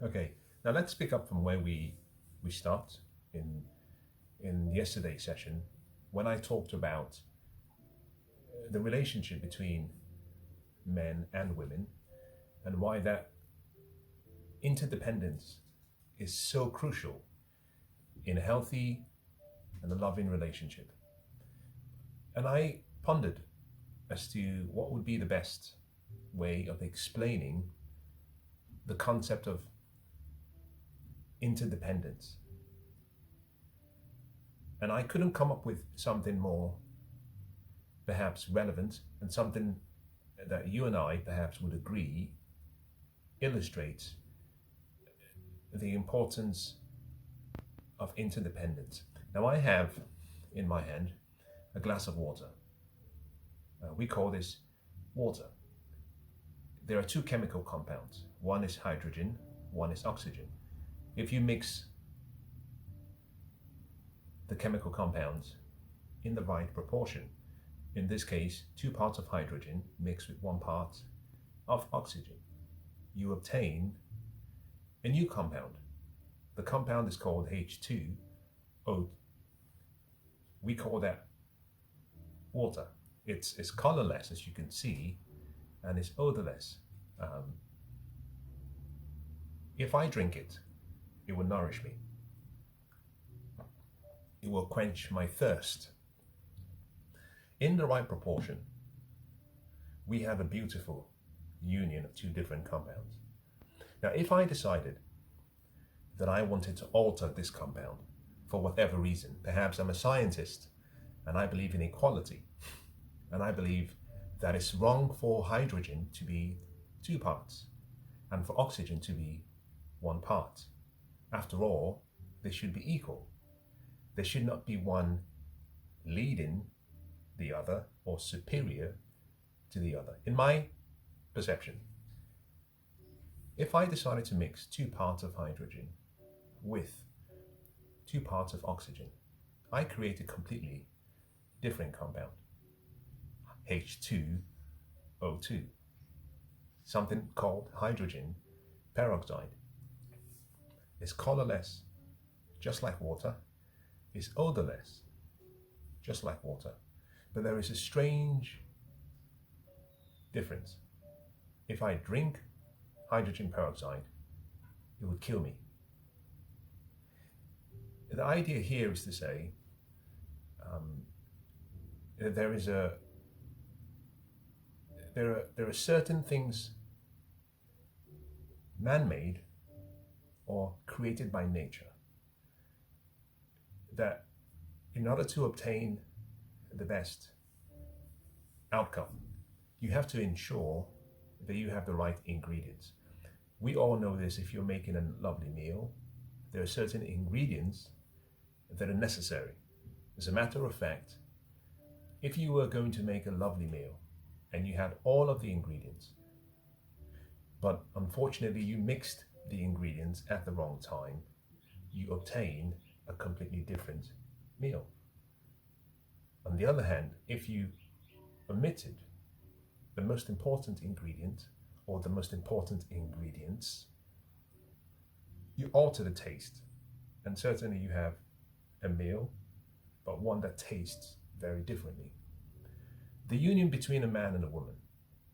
Okay, now let's pick up from where we start in yesterday's session when I talked about the relationship between men and women and why that interdependence is so crucial in a healthy and a loving relationship. And I pondered as to what would be the best way of explaining the concept of interdependence. And I couldn't come up with something more perhaps relevant and something that you and I perhaps would agree illustrates the importance of interdependence. Now I have in my hand a glass of water. We call this water. There are two chemical compounds. One is hydrogen, one is oxygen. If you mix the chemical compounds in the right proportion, in this case 2 parts of hydrogen mixed with 1 part of oxygen, you obtain a new compound. The compound is called H2O. We call that water. It's colorless, as you can see, and it's odorless. If I drink it, it will nourish me. It will quench my thirst. In the right proportion, we have a beautiful union of 2 different compounds. Now, if I decided that I wanted to alter this compound for whatever reason, perhaps I'm a scientist and I believe in equality, and I believe that it's wrong for hydrogen to be 2 parts and for oxygen to be 1 part. After all, they should be equal. There should not be one leading the other or superior to the other. In my perception, if I decided to mix 2 parts of hydrogen with 2 parts of oxygen, I create a completely different compound, H2O2, something called hydrogen peroxide. It's colorless, just like water. It's odorless, just like water. But there is a strange difference. If I drink hydrogen peroxide, it would kill me. The idea here is to say there are certain things man-made or created by nature that in order to obtain the best outcome, you have to ensure that you have the right ingredients. We all know this. If you're making a lovely meal, there are certain ingredients that are necessary. As a matter of fact, if you were going to make a lovely meal and you had all of the ingredients, but unfortunately you mixed the ingredients at the wrong time, you obtain a completely different meal. On the other hand, if you omitted the most important ingredient or the most important ingredients, you alter the taste, and certainly you have a meal, but one that tastes very differently. The union between a man and a woman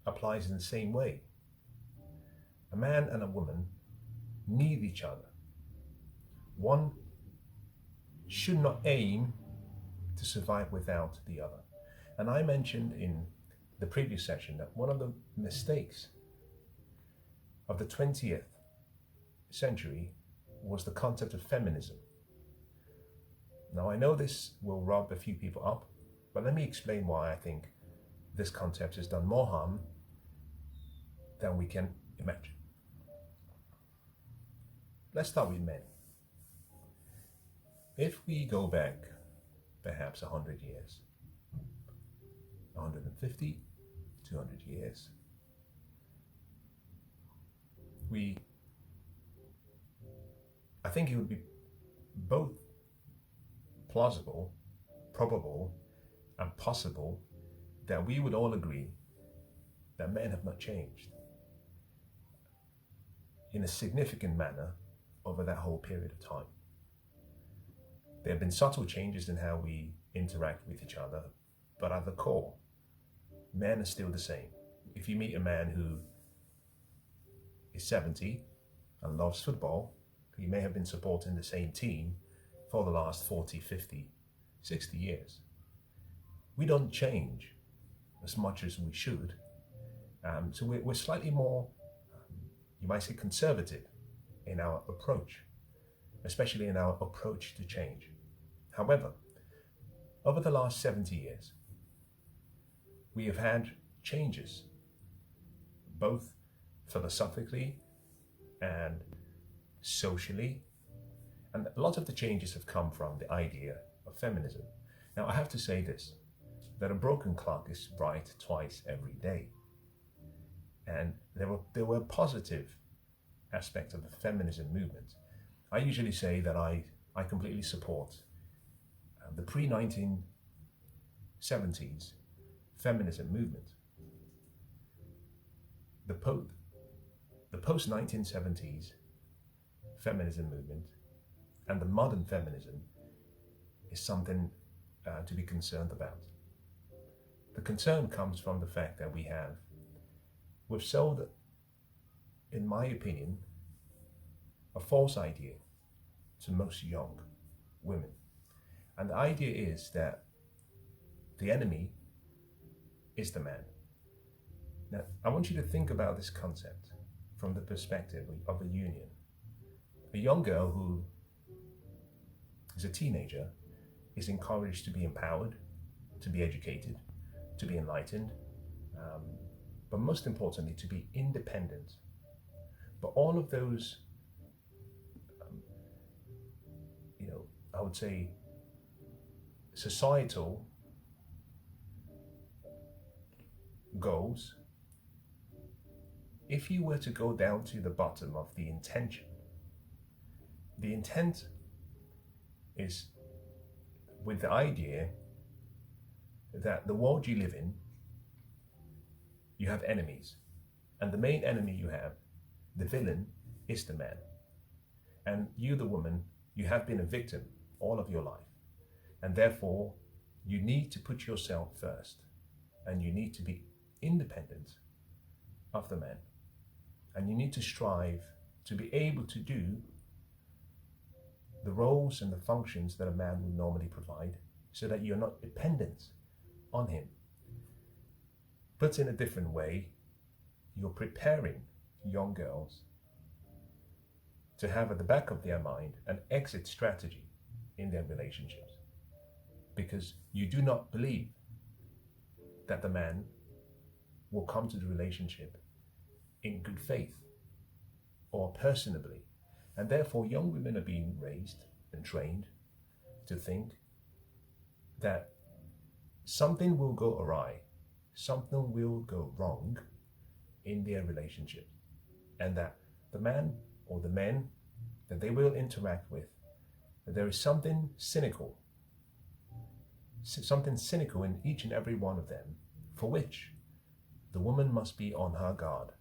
applies in the same way. A man and a woman need each other. One should not aim to survive without the other. And I mentioned in the previous session that one of the mistakes of the 20th century was the concept of feminism. Now I know this will rub a few people up, but let me explain why I think this concept has done more harm than we can imagine. Let's start with men. If we go back perhaps 100 years, 150, 200 years, I think it would be both plausible, probable, and possible that we would all agree that men have not changed. in a significant manner over that whole period of time. There have been subtle changes in how we interact with each other, but at the core, men are still the same. If you meet a man who is 70 and loves football, he may have been supporting the same team for the last 40, 50, 60 years. We don't change as much as we should. So we're slightly more, you might say, conservative in our approach, especially in our approach to change. However, over the last 70 years, we have had changes, both philosophically and socially, and a lot of the changes have come from the idea of feminism. Now, I have to say this, that a broken clock is right twice every day. And there were positive aspects of the feminism movement. I usually say that I completely support the pre-1970s feminism movement. The post-1970s feminism movement and the modern feminism is something to be concerned about. The concern comes from the fact that we've sold, in my opinion, a false idea to most young women. And the idea is that the enemy is the man. Now, I want you to think about this concept from the perspective of a union. A young girl who is a teenager is encouraged to be empowered, to be educated, to be enlightened, but most importantly, to be independent. But all of those, I would say, societal goals, if you were to go down to the bottom of the intention, the intent is with the idea that the world you live in, you have enemies. And the main enemy you have, the villain, is the man. And you, the woman, you have been a victim all of your life. And therefore, you need to put yourself first. And you need to be independent of the man. And you need to strive to be able to do the roles and the functions that a man would normally provide, so that you're not dependent on him. But in a different way, you're preparing young girls to have at the back of their mind an exit strategy in their relationships, because you do not believe that the man will come to the relationship in good faith or personably. And therefore, young women are being raised and trained to think that something will go awry, something will go wrong in their relationship, and that the man or the men that they will interact with, that there is something cynical in each and every one of them, for which the woman must be on her guard.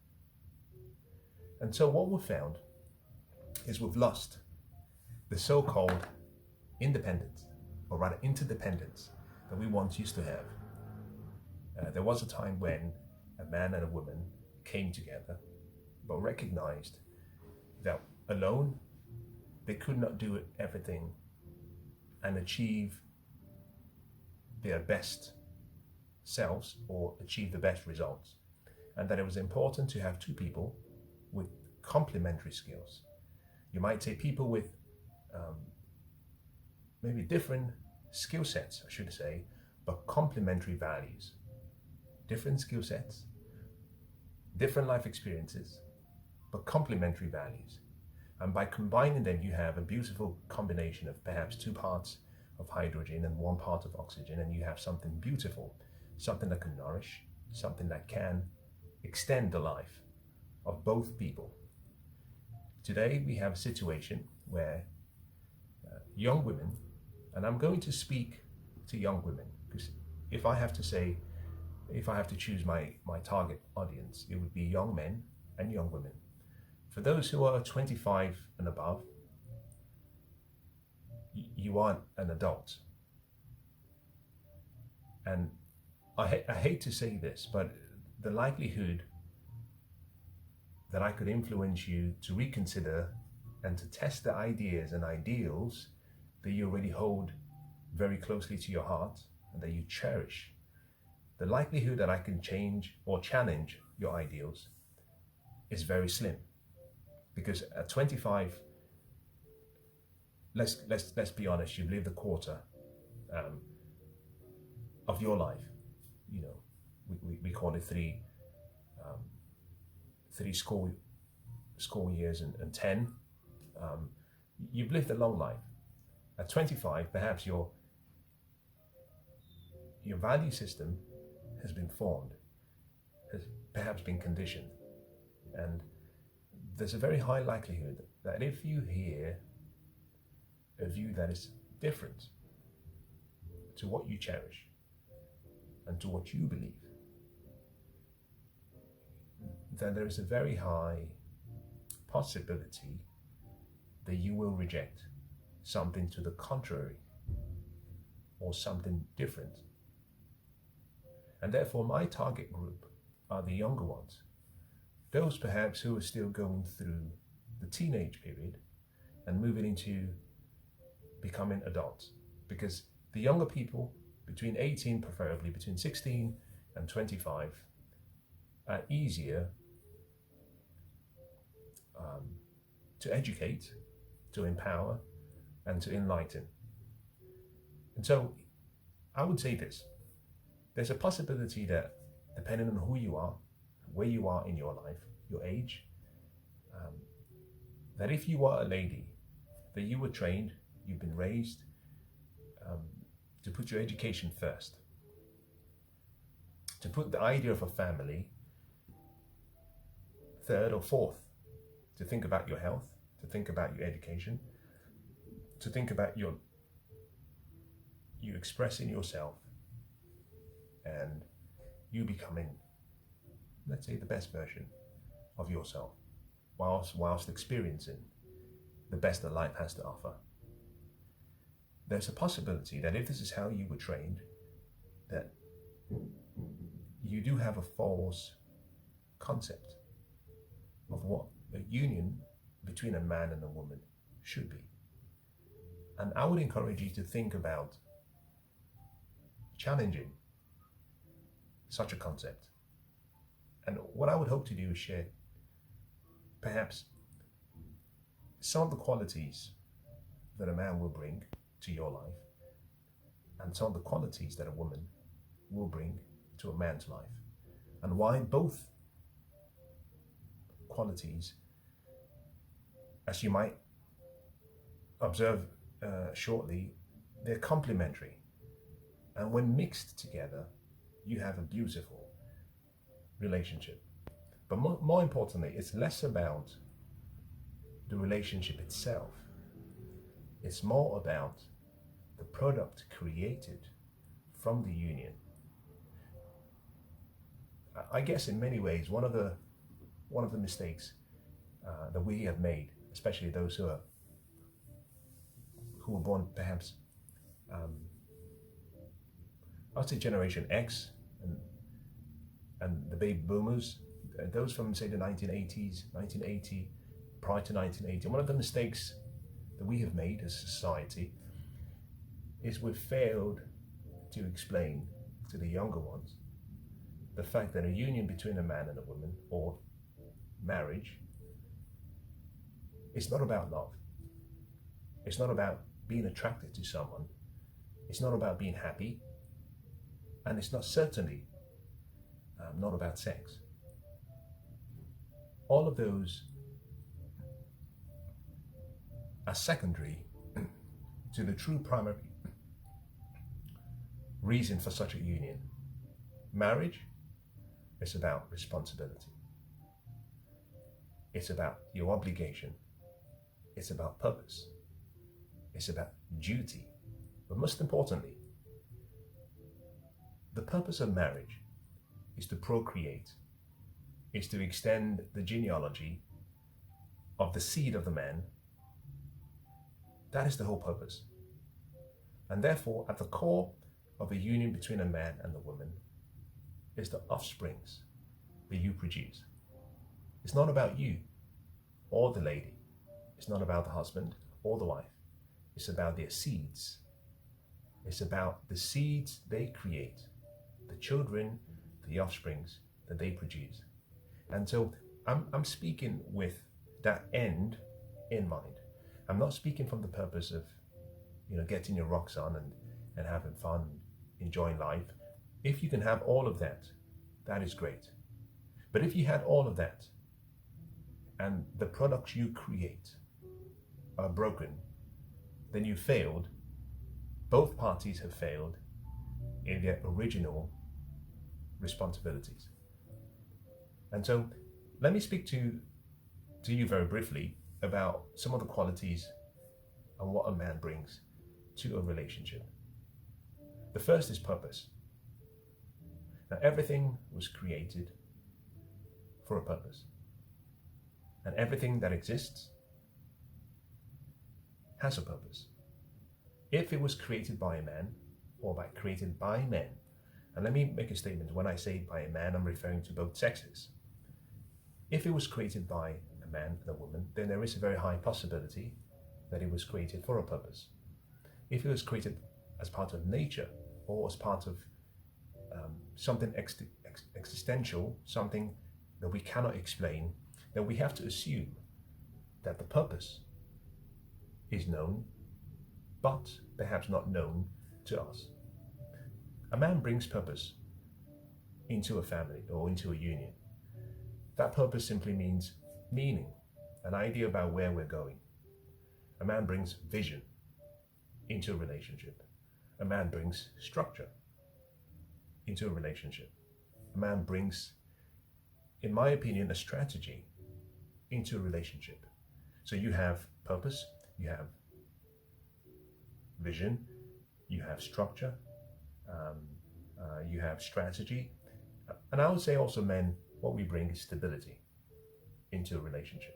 And so what we've found is we've lost the so-called independence, or rather interdependence, that we once used to have. There was a time when a man and a woman came together, but recognized that alone they could not do everything and achieve their best selves or achieve the best results, and that it was important to have two people with complementary skills. You might say people with maybe different skill sets, I should say, but complementary values. Different skill sets, different life experiences, but complementary values. And by combining them, you have a beautiful combination of perhaps 2 parts of hydrogen and 1 part of oxygen, and you have something beautiful, something that can nourish, something that can extend the life of both people. Today, we have a situation where young women, and I'm going to speak to young women, because if I have to choose my target audience, it would be young men and young women. For those who are 25 and above, you aren't an adult. And I hate to say this, but the likelihood that I could influence you to reconsider and to test the ideas and ideals that you already hold very closely to your heart and that you cherish, the likelihood that I can change or challenge your ideals is very slim. Because at 25, let's be honest, you've lived a quarter of your life. You know, we call it three school years and 10. You've lived a long life. At 25, perhaps your value system has been formed, has perhaps been conditioned, and there's a very high likelihood that if you hear a view that is different to what you cherish and to what you believe, then there is a very high possibility that you will reject something to the contrary or something different. And therefore my target group are the younger ones, those perhaps who are still going through the teenage period and moving into becoming adults. Because the younger people, between 18, preferably between 16 and 25, are easier to educate, to empower, and to enlighten. And so I would say this: there's a possibility that depending on who you are, where you are in your life, your age, that if you are a lady, that you were trained, you've been raised to put your education first, to put the idea of a family third or fourth, to think about your health, to think about your education, to think about you expressing yourself and you becoming, let's say, the best version of yourself whilst experiencing the best that life has to offer. There's a possibility that if this is how you were trained, that you do have a false concept of what a union between a man and a woman should be. And I would encourage you to think about challenging such a concept. And what I would hope to do is share perhaps some of the qualities that a man will bring to your life and some of the qualities that a woman will bring to a man's life, and why both qualities, as you might observe shortly, they're complementary, and when mixed together you have a beautiful relationship. But more importantly, it's less about the relationship itself. It's more about the product created from the union. I guess in many ways, one of the mistakes that we have made, especially those who were born perhaps, I'd say Generation X and the baby boomers, those from say the 1980s, 1980, prior to 1980. One of the mistakes that we have made as a society is we've failed to explain to the younger ones the fact that a union between a man and a woman, or marriage, is not about love. It's not about being attracted to someone. It's not about being happy. And it's not certainly not about sex. All of those are secondary to the true primary reason for such a union. Marriage is about responsibility. It's about your obligation. It's about purpose. It's about duty. But most importantly, the purpose of marriage is to procreate, is to extend the genealogy of the seed of the man, that is the whole purpose. And therefore, at the core of a union between a man and a woman is the offsprings that you produce. It's not about you or the lady. It's not about the husband or the wife. It's about their seeds. It's about the seeds they create, the children, the offsprings that they produce. And so I'm speaking with that end in mind. I'm not speaking from the purpose of, getting your rocks on and having fun, enjoying life. If you can have all of that, that is great. But if you had all of that and the products you create are broken, then you failed. Both parties have failed in their original responsibilities. And so let me speak to you very briefly about some of the qualities and what a man brings to a relationship. The first is purpose. Now, everything was created for a purpose. And everything that exists has a purpose. If it was created by a man or created by men, and let me make a statement. When I say by a man, I'm referring to both sexes. If it was created by a man and a woman, then there is a very high possibility that it was created for a purpose. If it was created as part of nature or as part of something existential, something that we cannot explain, then we have to assume that the purpose is known, but perhaps not known to us. A man brings purpose into a family or into a union. That purpose simply means meaning, an idea about where we're going. A man brings vision into a relationship. A man brings structure into a relationship. A man brings, in my opinion, a strategy into a relationship. So you have purpose, you have vision, you have structure, you have strategy. And I would say also, men, what we bring is stability into a relationship.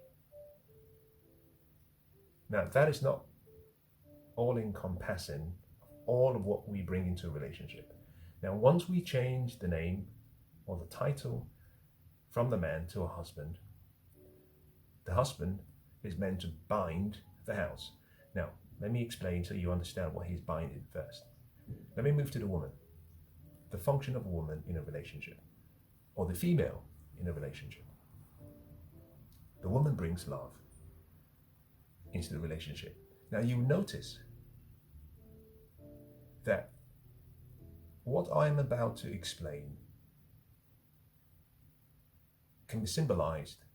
Now, that is not all encompassing all of what we bring into a relationship. Now, once we change the name or the title from the man to a husband, the husband is meant to bind the house. Now, let me explain so you understand what he's binding first. Let me move to the woman. The function of a woman in a relationship, or the female in a relationship. The woman brings love into the relationship. Now, you notice that what I'm about to explain can be symbolized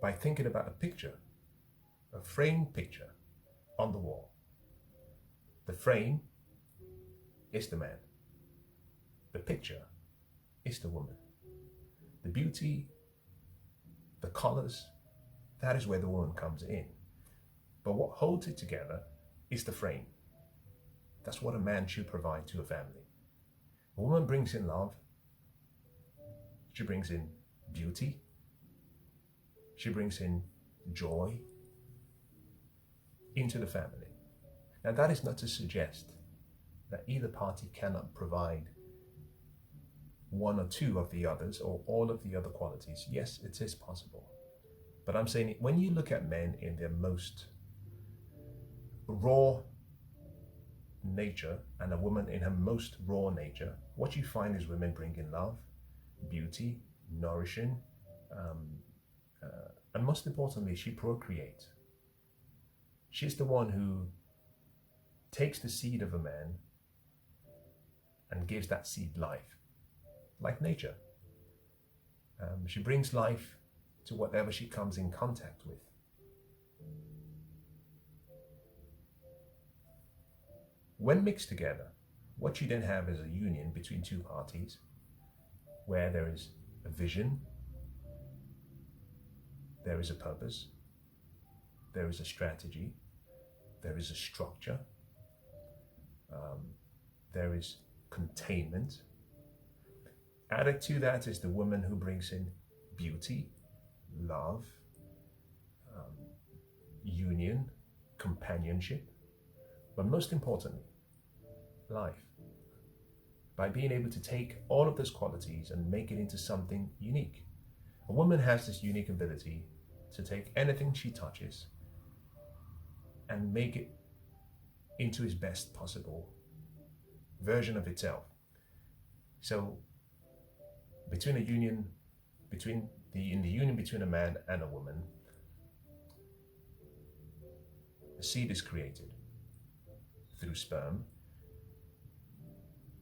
by thinking about a picture, a framed picture on the wall. The frame is the man. The picture is the woman. The beauty, the colors, that is where the woman comes in. But what holds it together is the frame. That's what a man should provide to a family. A woman brings in love. She brings in beauty. She brings in joy into the family. Now, that is not to suggest that either party cannot provide one or two of the others or all of the other qualities. Yes, it is possible. But I'm saying when you look at men in their most raw nature and a woman in her most raw nature, what you find is women bring in love, beauty, nourishing, and most importantly, she procreates. She's the one who takes the seed of a man and gives that seed life, like nature. She brings life to whatever she comes in contact with. When mixed together, what you then have is a union between two parties where there is a vision, there is a purpose, there is a strategy, there is a structure, there is containment. Added to that is the woman who brings in beauty, love, union, companionship, but most importantly, life. By being able to take all of those qualities and make it into something unique. A woman has this unique ability to take anything she touches and make it into its best possible version of itself. So between in the union between a man and a woman, a seed is created through sperm.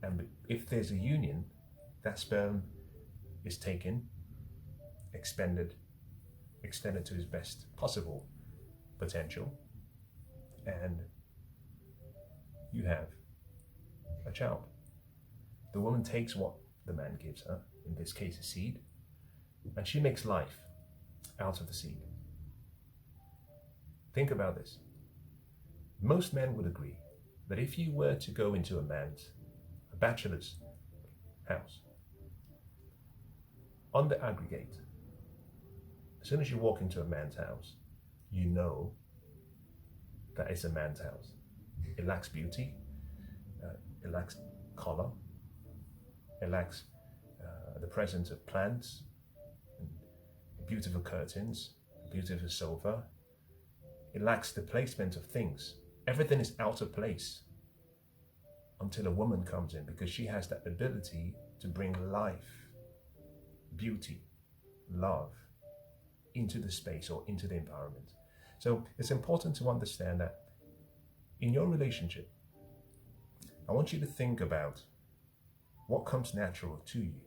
And if there's a union, that sperm is taken, extended to its best possible potential, and you have a child. The woman takes what the man gives her, in this case a seed, and she makes life out of the seed. Think about this. Most men would agree that if you were to go into a bachelor's house, on the aggregate, as soon as you walk into a man's house, you know that it's a man's house. It lacks beauty, it lacks color, it lacks the presence of plants, beautiful curtains, beautiful sofa. It lacks the placement of things. Everything is out of place until a woman comes in, because she has that ability to bring life, beauty, love into the space or into the environment. So it's important to understand that in your relationship, I want you to think about what comes natural to you.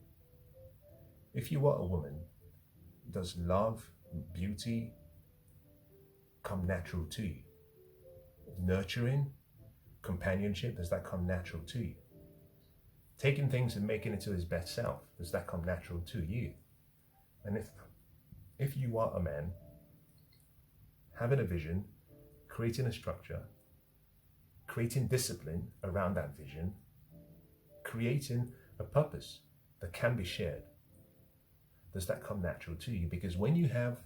If you are a woman, does love, beauty come natural to you? Nurturing, companionship, does that come natural to you? Taking things and making it to his best self, does that come natural to you? And if you are a man, having a vision, creating a structure, creating discipline around that vision, creating a purpose that can be shared, does that come natural to you? Because when you have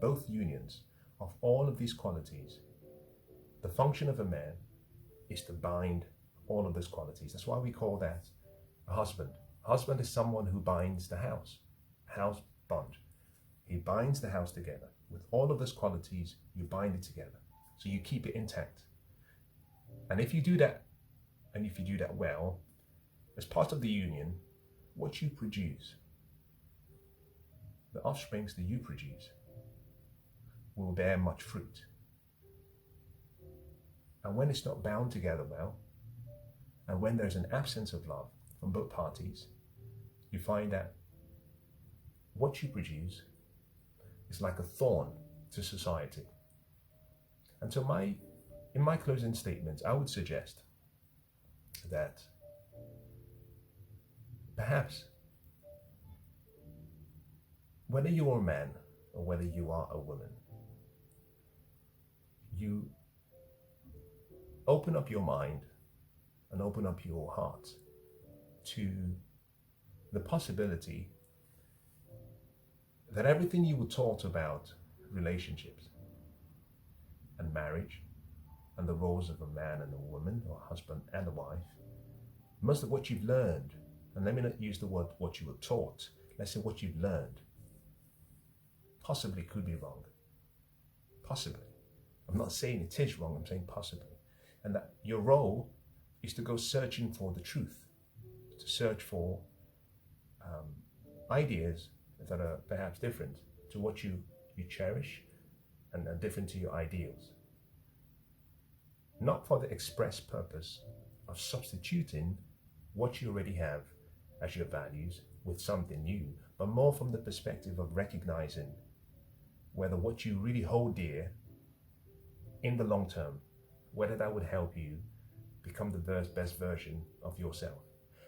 both unions of all of these qualities, the function of a man is to bind all of those qualities. That's why we call that a husband. A husband is someone who binds the house bond. He binds the house together. With all of those qualities, you bind it together. So you keep it intact. And if you do that, and if you do that well, as part of the union, what you produce, the offsprings that you produce, will bear much fruit. And when it's not bound together well, and when there's an absence of love from both parties, you find that what you produce is like a thorn to society. And so in my closing statements, I would suggest that perhaps whether you are a man or whether you are a woman, you open up your mind and open up your heart to the possibility that everything you were taught about relationships and marriage and the roles of a man and a woman, or a husband and a wife, most of what you've learned, and let me not use the word what you were taught, let's say what you've learned, possibly could be wrong. Possibly. I'm not saying it is wrong, I'm saying possibly. And that your role is to go searching for the truth, to search for ideas that are perhaps different to what you cherish and are different to your ideals. Not for the express purpose of substituting what you already have as your values with something new, but more from the perspective of recognizing whether what you really hold dear in the long term, whether that would help you become the best version of yourself.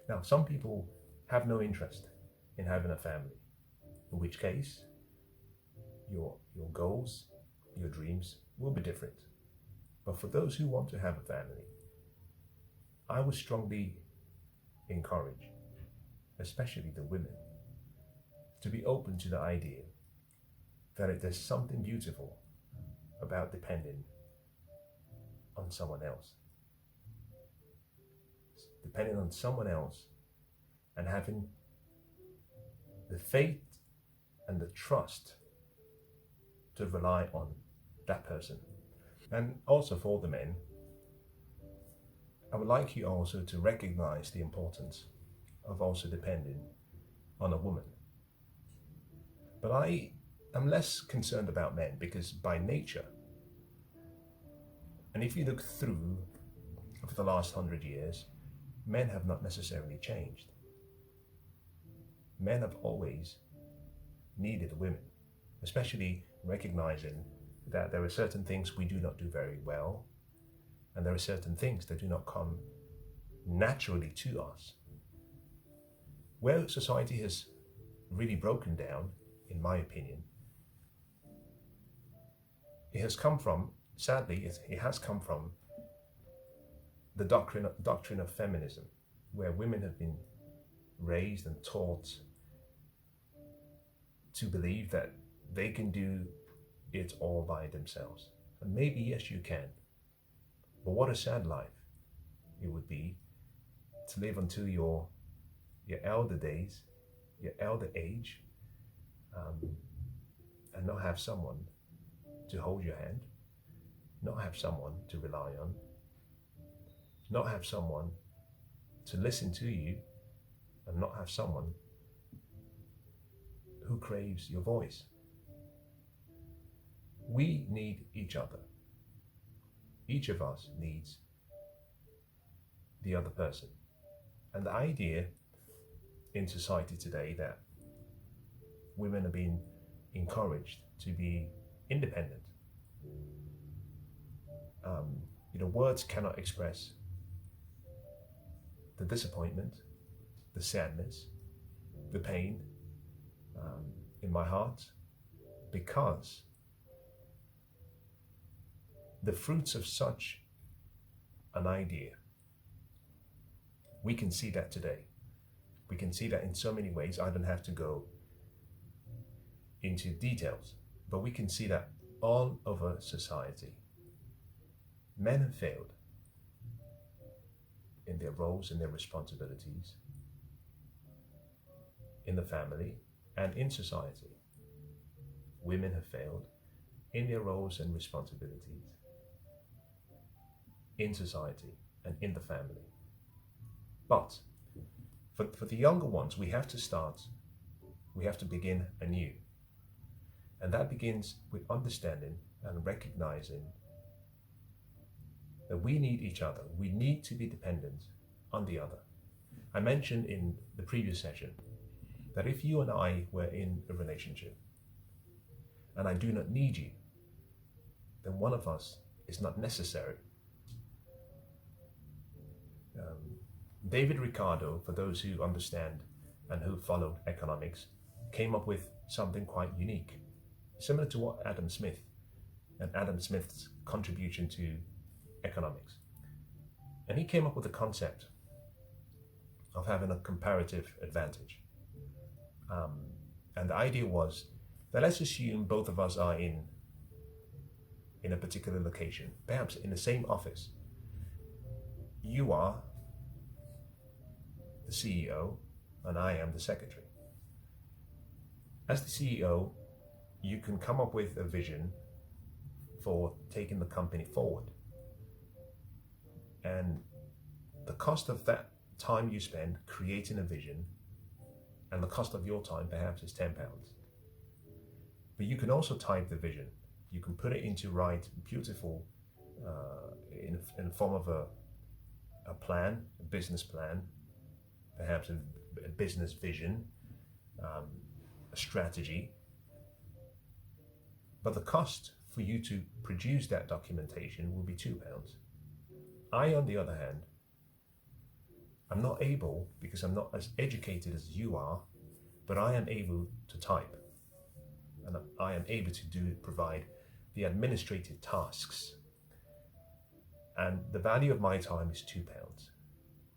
Now, some people have no interest in having a family, in which case your goals, your dreams will be different. But for those who want to have a family, I would strongly encourage, especially the women, to be open to the idea that there's something beautiful about depending on someone else. Depending on someone else and having the faith and the trust to rely on that person. And also for the men, I would like you also to recognize the importance of also depending on a woman. But I am less concerned about men because by nature, and if you look through over the last 100 years, men have not necessarily changed. Men have always needed women, especially recognizing that there are certain things we do not do very well, and there are certain things that do not come naturally to us. Where society has really broken down, in my opinion, it has come from, sadly, it has come from the doctrine of feminism, where women have been raised and taught to believe that they can do it all by themselves. And maybe, yes, you can. But what a sad life it would be to live until your elder days, your elder age, and not have someone to hold your hand, not have someone to rely on, not have someone to listen to you, and not have someone who craves your voice. We need each other. Each of us needs the other person. And the idea in society today that women are being encouraged to be independent. Words cannot express the disappointment, the sadness, the pain in my heart, because the fruits of such an idea, we can see that today. We can see that in so many ways. I don't have to go into details, but we can see that all over society. Men have failed in their roles and their responsibilities in the family and in society. Women have failed in their roles and responsibilities in society and in the family. But for the younger ones, we have to begin anew. And that begins with understanding and recognizing that we need each other. We need to be dependent on the other. I mentioned in the previous session that if you and I were in a relationship and I do not need you, then one of us is not necessary. David Ricardo, for those who understand and who follow economics, came up with something quite unique, similar to what Adam Smith's contribution to economics. And he came up with the concept of having a comparative advantage. And the idea was that let's assume both of us are in a particular location, perhaps in the same office. You are the CEO and I am the secretary. As the CEO, you can come up with a vision for taking the company forward. And the cost of that time you spend creating a vision and the cost of your time perhaps is £10. But you can also type the vision. You can put it into beautiful, in the form of a plan, a business plan, perhaps a business vision, a strategy. But the cost for you to produce that documentation will be £2. I, on the other hand, I'm not able, because I'm not as educated as you are, but I am able to type. And I am able to provide the administrative tasks. And the value of my time is £2.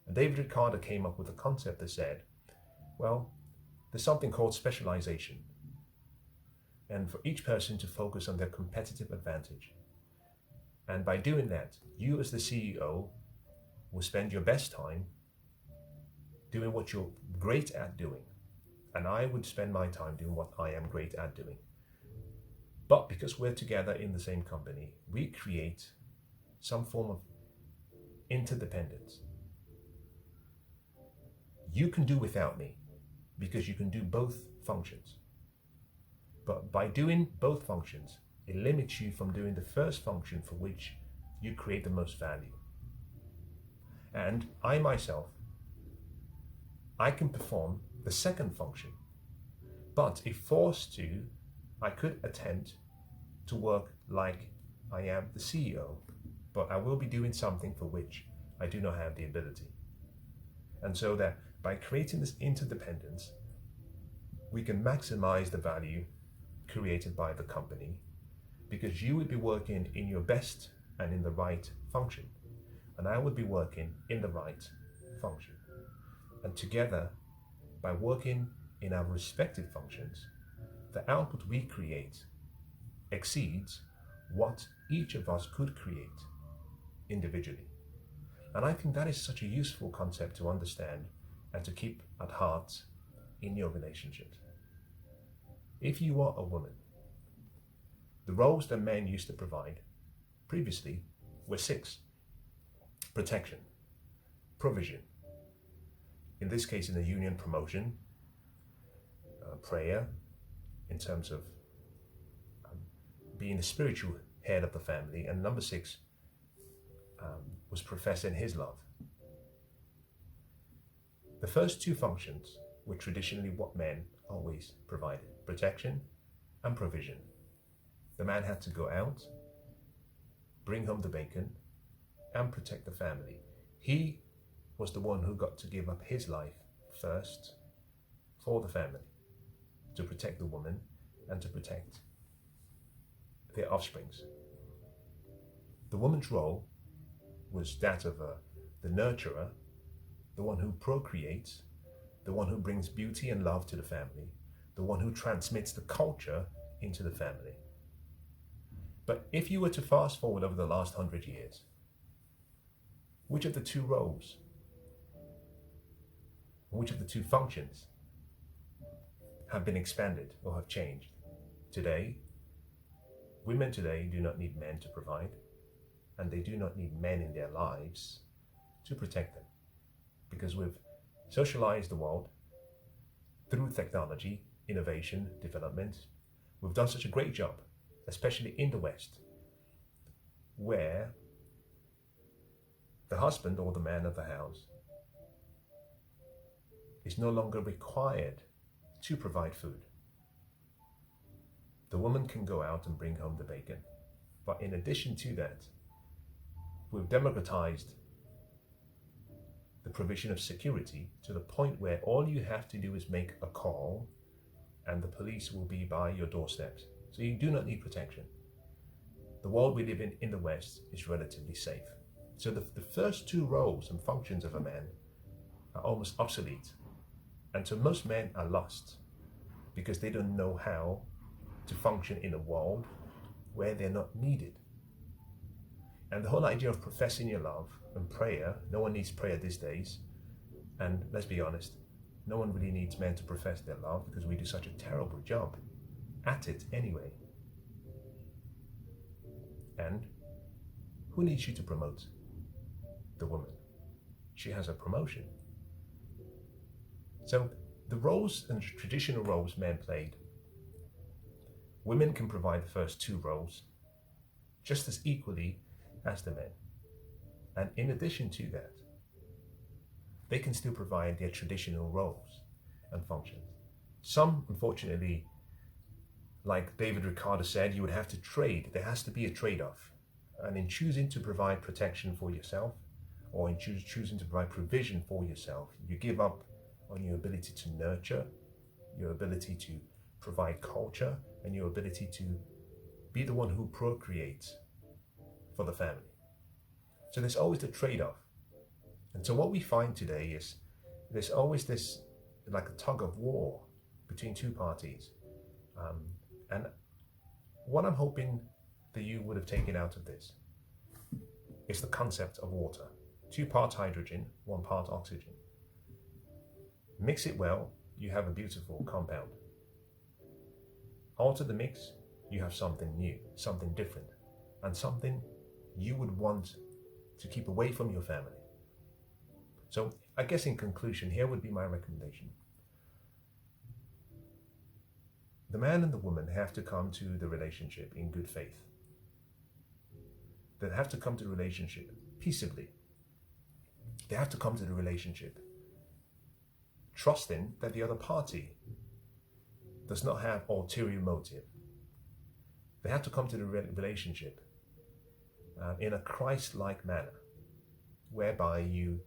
And David Ricardo came up with a concept that said, well, there's something called specialization. and for each person to focus on their competitive advantage. And by doing that, you as the CEO will spend your best time doing what you're great at doing. And I would spend my time doing what I am great at doing. But because we're together in the same company, we create some form of interdependence. You can do without me because you can do both functions. But by doing both functions, it limits you from doing the first function for which you create the most value. And I myself, I can perform the second function. But if forced to, I could attempt to work like I am the CEO, but I will be doing something for which I do not have the ability. And so that by creating this interdependence, we can maximize the value created by the company, because you would be working in your best and in the right function, and I would be working in the right function. And together, by working in our respective functions, the output we create exceeds what each of us could create individually. And I think that is such a useful concept to understand and to keep at heart in your relationships. If you are a woman, the roles that men used to provide previously were 6: protection, provision, in this case in the union, promotion, prayer, in terms of being the spiritual head of the family, and number 6 was professing his love. The first 2 functions were traditionally what men always provided: protection and provision. The man had to go out, bring home the bacon, and protect the family. He was the one who got to give up his life first for the family, to protect the woman and to protect their offsprings. The woman's role was that of the nurturer, the one who procreates, the one who brings beauty and love to the family, the one who transmits the culture into the family. But if you were to fast forward over the last 100 years, which of the 2 roles, which of the 2 functions have been expanded or have changed? Today, women today do not need men to provide, and they do not need men in their lives to protect them, because we've socialized the world through technology, innovation, development. We've done such a great job, especially in the West, where the husband or the man of the house is no longer required to provide food. The woman can go out and bring home the bacon. But in addition to that, we've democratized the provision of security to the point where all you have to do is make a call and the police will be by your doorsteps. So you do not need protection. The world we live in the West is relatively safe. So the first 2 roles and functions of a man are almost obsolete. And so most men are lost because they don't know how to function in a world where they're not needed. And the whole idea of professing your love and prayer, no one needs prayer these days. And let's be honest, no one really needs men to profess their love because we do such a terrible job at it anyway. And who needs you to promote? The woman. She has a promotion. So the roles and traditional roles men played, women can provide the first 2 roles just as equally as the men. And in addition to that, they can still provide their traditional roles and functions. Some, unfortunately, like David Ricardo said, you would have to trade. There has to be a trade-off. And in choosing to provide protection for yourself, or in choosing to provide provision for yourself, you give up on your ability to nurture, your ability to provide culture, and your ability to be the one who procreates for the family. So there's always the trade-off. And so what we find today is there's always this, like a tug of war between 2 parties. And what I'm hoping that you would have taken out of this is the concept of water. 2 parts hydrogen, 1 part oxygen. Mix it well, you have a beautiful compound. Alter the mix, you have something new, something different, and something you would want to keep away from your family. So I guess in conclusion, here would be my recommendation. The man and the woman have to come to the relationship in good faith. They have to come to the relationship peaceably. They have to come to the relationship trusting that the other party does not have ulterior motive. They have to come to the relationship in a Christ-like manner, whereby you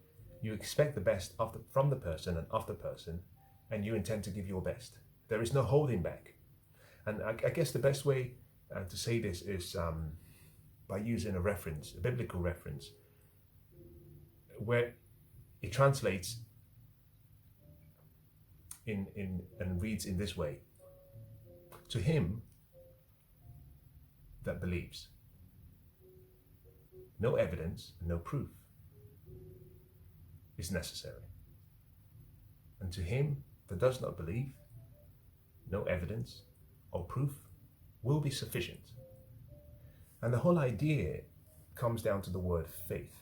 expect the best from the person and of the person, and you intend to give your best. There is no holding back. And I guess the best way to say this is by using a reference, a biblical reference, where it translates and reads in this way: to him that believes, no evidence, no proof is necessary. And to him that does not believe, no evidence or proof will be sufficient. And the whole idea comes down to the word faith.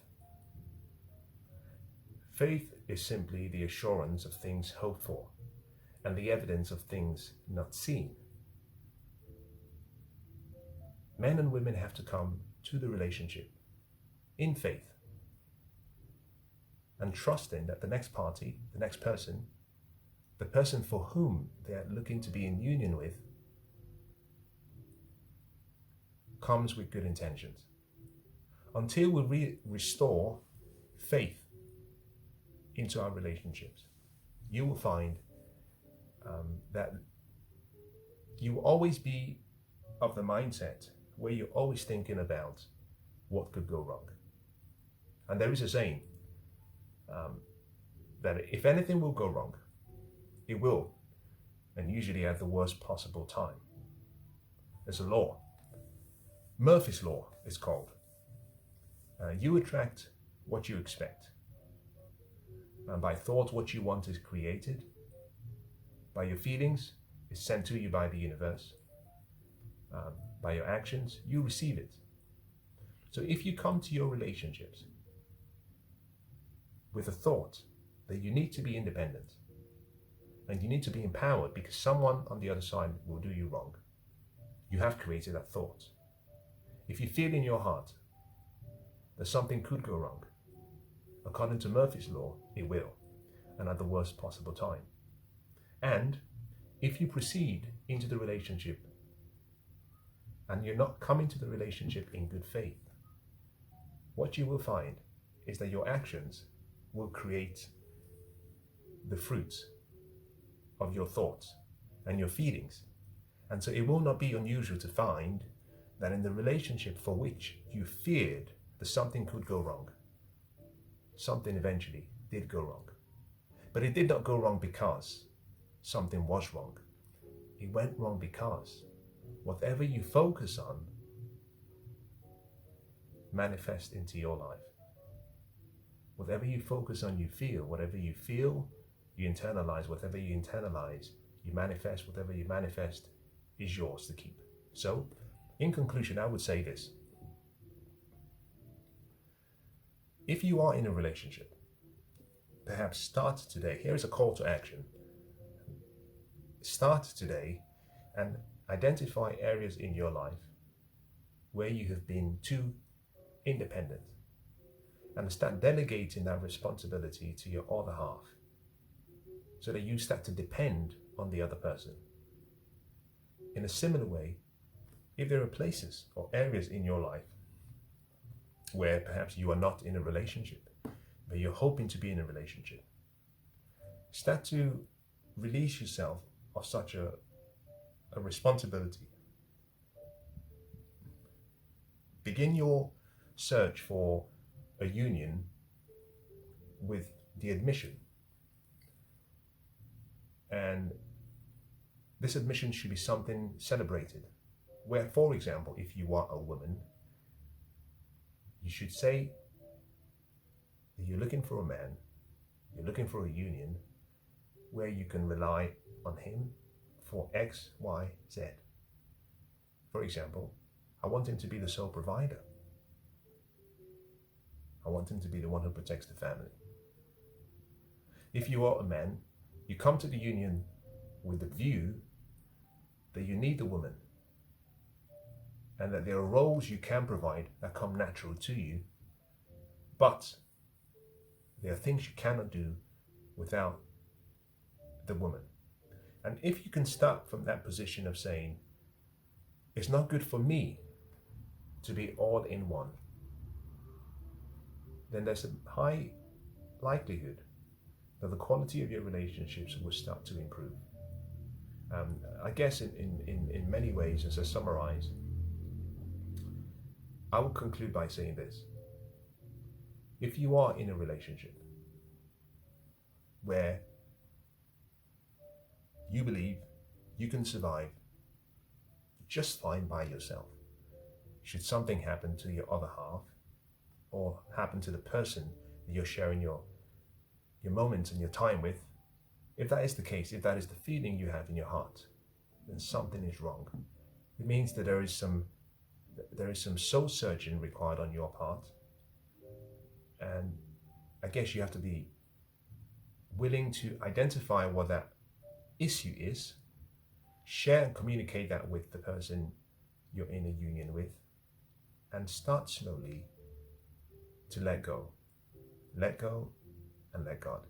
Faith is simply the assurance of things hoped for and the evidence of things not seen. Men and women have to come to the relationship in faith and trusting that the next party, the next person, the person for whom they are looking to be in union with, comes with good intentions. Until we restore faith into our relationships, you will find that you will always be of the mindset where you're always thinking about what could go wrong. And there is a saying that if anything will go wrong, it will, and usually at the worst possible time. There's a law. Murphy's Law is called. You attract what you expect. And by thought, what you want is created. By your feelings, it's sent to you by the universe. By your actions, you receive it. So if you come to your relationships with a thought that you need to be independent and you need to be empowered because someone on the other side will do you wrong, you have created that thought. If you feel in your heart that something could go wrong, according to Murphy's Law, it will, and at the worst possible time. And if you proceed into the relationship and you're not coming to the relationship in good faith, what you will find is that your actions will create the fruits of your thoughts and your feelings. And so it will not be unusual to find that in the relationship for which you feared that something could go wrong, something eventually did go wrong. But it did not go wrong because something was wrong. It went wrong because whatever you focus on manifests into your life. Whatever you focus on, you feel. Whatever you feel, you internalize. Whatever you internalize, you manifest. Whatever you manifest is yours to keep. So, in conclusion, I would say this. If you are in a relationship, perhaps start today. Here is a call to action. Start today and identify areas in your life where you have been too independent and start delegating that responsibility to your other half so that you start to depend on the other person. In a similar way, if there are places or areas in your life where perhaps you are not in a relationship, but you're hoping to be in a relationship, start to release yourself of such a responsibility. Begin your search for a union with the admission and This admission should be something celebrated, where, for example, if you are a woman, you should say that you're looking for a man, you're looking for a union where you can rely on him for X, Y, Z. For example, I want him to be the sole provider. I want him to be the one who protects the family. If you are a man, you come to the union with the view that you need the woman and that there are roles you can provide that come natural to you, but there are things you cannot do without the woman. And if you can start from that position of saying, it's not good for me to be all in one, then there's a high likelihood that the quality of your relationships will start to improve. I guess in many ways, as I summarize, I will conclude by saying this. If you are in a relationship where you believe you can survive just fine by yourself, should something happen to your other half or happen to the person that you're sharing your moments and your time with, if that is the case, if that is the feeling you have in your heart, then something is wrong. It means that there is some soul searching required on your part, and I guess you have to be willing to identify what that issue is, share and communicate that with the person you're in a union with, and start slowly to let go and let God.